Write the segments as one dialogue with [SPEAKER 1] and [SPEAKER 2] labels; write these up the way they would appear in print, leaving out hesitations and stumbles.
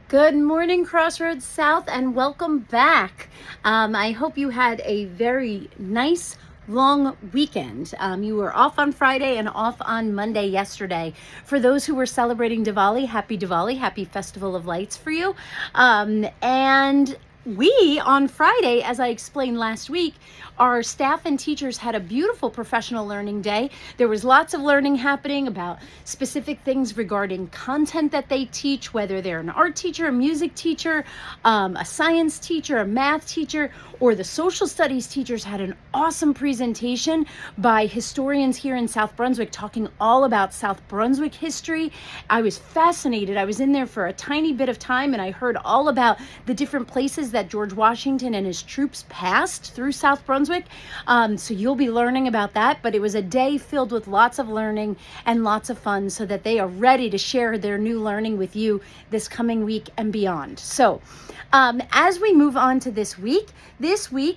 [SPEAKER 1] Good morning, Crossroads South, and welcome back. I hope you had a very nice long weekend. You were off on Friday and off on Monday yesterday. For those who were celebrating Diwali, happy Festival of Lights for you. And we, on Friday, as I explained last week, our staff and teachers had a beautiful professional learning day. There was lots of learning happening about specific things regarding content that they teach, whether they're an art teacher, a music teacher, a science teacher, a math teacher, or the social studies teachers had an awesome presentation by historians here in South Brunswick talking all about South Brunswick history. I was fascinated. I was in there for a tiny bit of time and I heard all about the different places that George Washington and his troops passed through South Brunswick. So you'll be learning about that, but it was a day filled with lots of learning and lots of fun so that they are ready to share their new learning with you this coming week and beyond. So as we move on to this week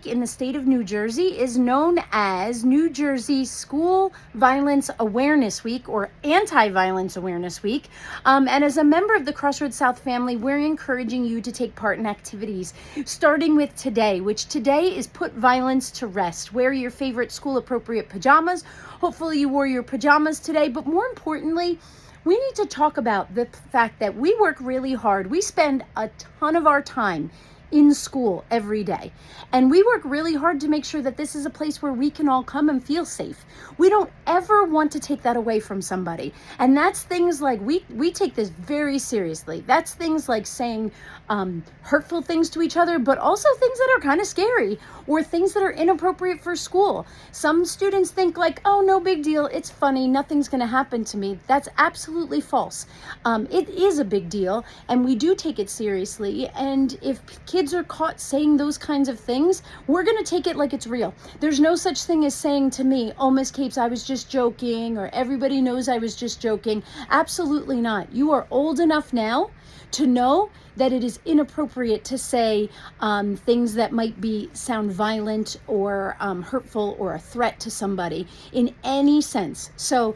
[SPEAKER 1] in the state of New Jersey is known as New Jersey School Violence Awareness Week or Anti-Violence Awareness Week. And as a member of the Crossroads South family, we're encouraging you to take part in activities, starting with today, which today is Put Violence to Rest. Wear your favorite school appropriate pajamas. Hopefully you wore your pajamas today, but more importantly, we need to talk about the fact that we work really hard. We spend a ton of our time in school every day. And we work really hard to make sure that this is a place where we can all come and feel safe. We don't ever want to take that away from somebody. And that's things like, we take this very seriously. That's things like saying hurtful things to each other, but also things that are kind of scary or things that are inappropriate for school. Some students think like, oh, no big deal. It's funny. Nothing's going to happen to me. That's absolutely false. It is a big deal and we do take it seriously. And if kids are caught saying those kinds of things, we're going to take it like it's real. There's no such thing as saying to me, oh, Miss Capes, I was just joking, or everybody knows I was just joking. Absolutely not. You are old enough now to know that it is inappropriate to say things that might sound violent or hurtful or a threat to somebody in any sense. So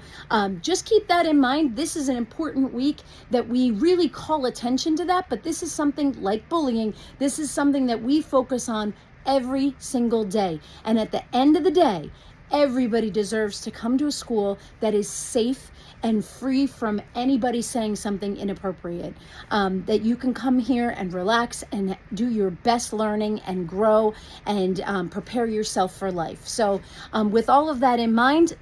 [SPEAKER 1] just keep that in mind. This is an important week that we really call attention to that, but this is something like bullying. This is something that we focus on every single day. And at the end of the day, everybody deserves to come to a school that is safe and free from anybody saying something inappropriate. That you can come here and relax and do your best learning and grow and prepare yourself for life. So with all of that in mind,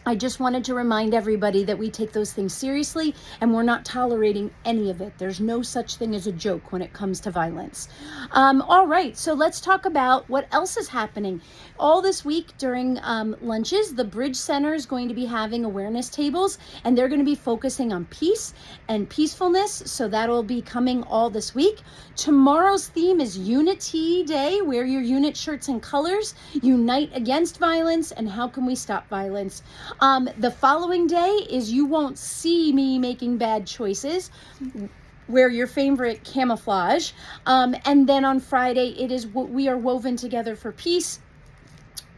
[SPEAKER 1] I just wanted to remind everybody that we take those things seriously and we're not tolerating any of it. There's no such thing as a joke when it comes to violence. All right, so let's talk about what else is happening. All this week during lunches, the Bridge Center is going to be having awareness tables and they're going to be focusing on peace and peacefulness. So that'll be coming all this week. Tomorrow's theme is Unity Day. Wear your unit shirts and colors. Unite against violence and how can we stop violence? The following day is You Won't See Me Making Bad Choices. Wear your favorite camouflage. And then on Friday, it is We Are Woven Together for Peace.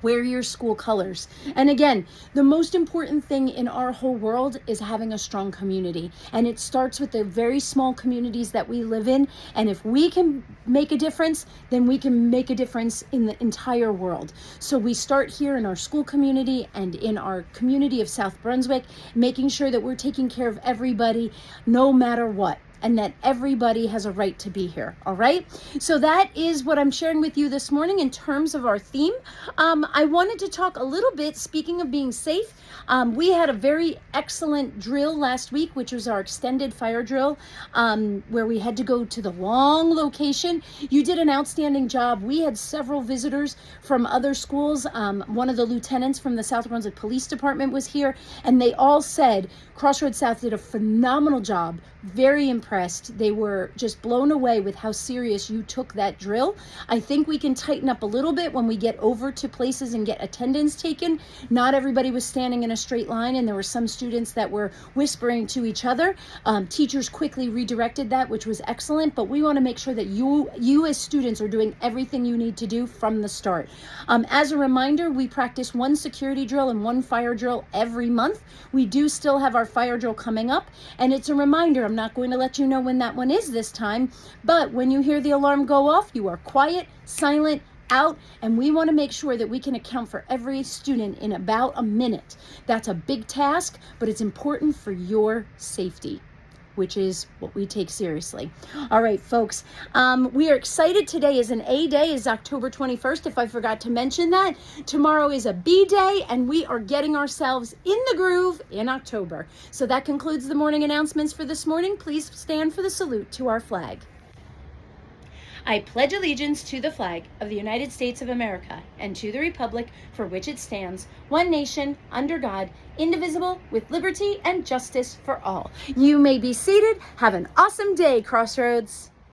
[SPEAKER 1] Wear your school colors. And again, the most important thing in our whole world is having a strong community. And it starts with the very small communities that we live in. And if we can make a difference, then we can make a difference in the entire world. So we start here in our school community and in our community of South Brunswick, making sure that we're taking care of everybody no matter what, and that everybody has a right to be here. All right. So that is what I'm sharing with you this morning in terms of our theme. I wanted to talk a little bit, speaking of being safe. We had a very excellent drill last week, which was our extended fire drill, where we had to go to the long location. You did an outstanding job. We had several visitors from other schools. One of the lieutenants from the South Brunswick Police Department was here, and they all said Crossroads South did a phenomenal job. Very impressed. They were just blown away with how serious you took that drill. I think we can tighten up a little bit when we get over to places and get attendance taken. Not everybody was standing in a straight line, and there were some students that were whispering to each other. Teachers quickly redirected that, which was excellent, but we want to make sure that you as students are doing everything you need to do from the start. As a reminder, we practice one security drill and one fire drill every month. We do still have our fire drill coming up, and it's a reminder, I'm not going to let you you know when that one is this time. But when you hear the alarm go off, you are quiet, silent, out, and we want to make sure that we can account for every student in about a minute. That's a big task, but it's important for your safety, which is what we take seriously. All right, folks, we are excited. Today is an A day, is October 21st, if I forgot to mention that. Tomorrow is a B day, and we are getting ourselves in the groove in October. So that concludes the morning announcements for this morning. Please stand for the salute to our flag. I pledge allegiance to the flag of the United States of America and to the republic for which it stands, one nation, under God, indivisible, with liberty and justice for all. You may be seated. Have an awesome day, Crossroads.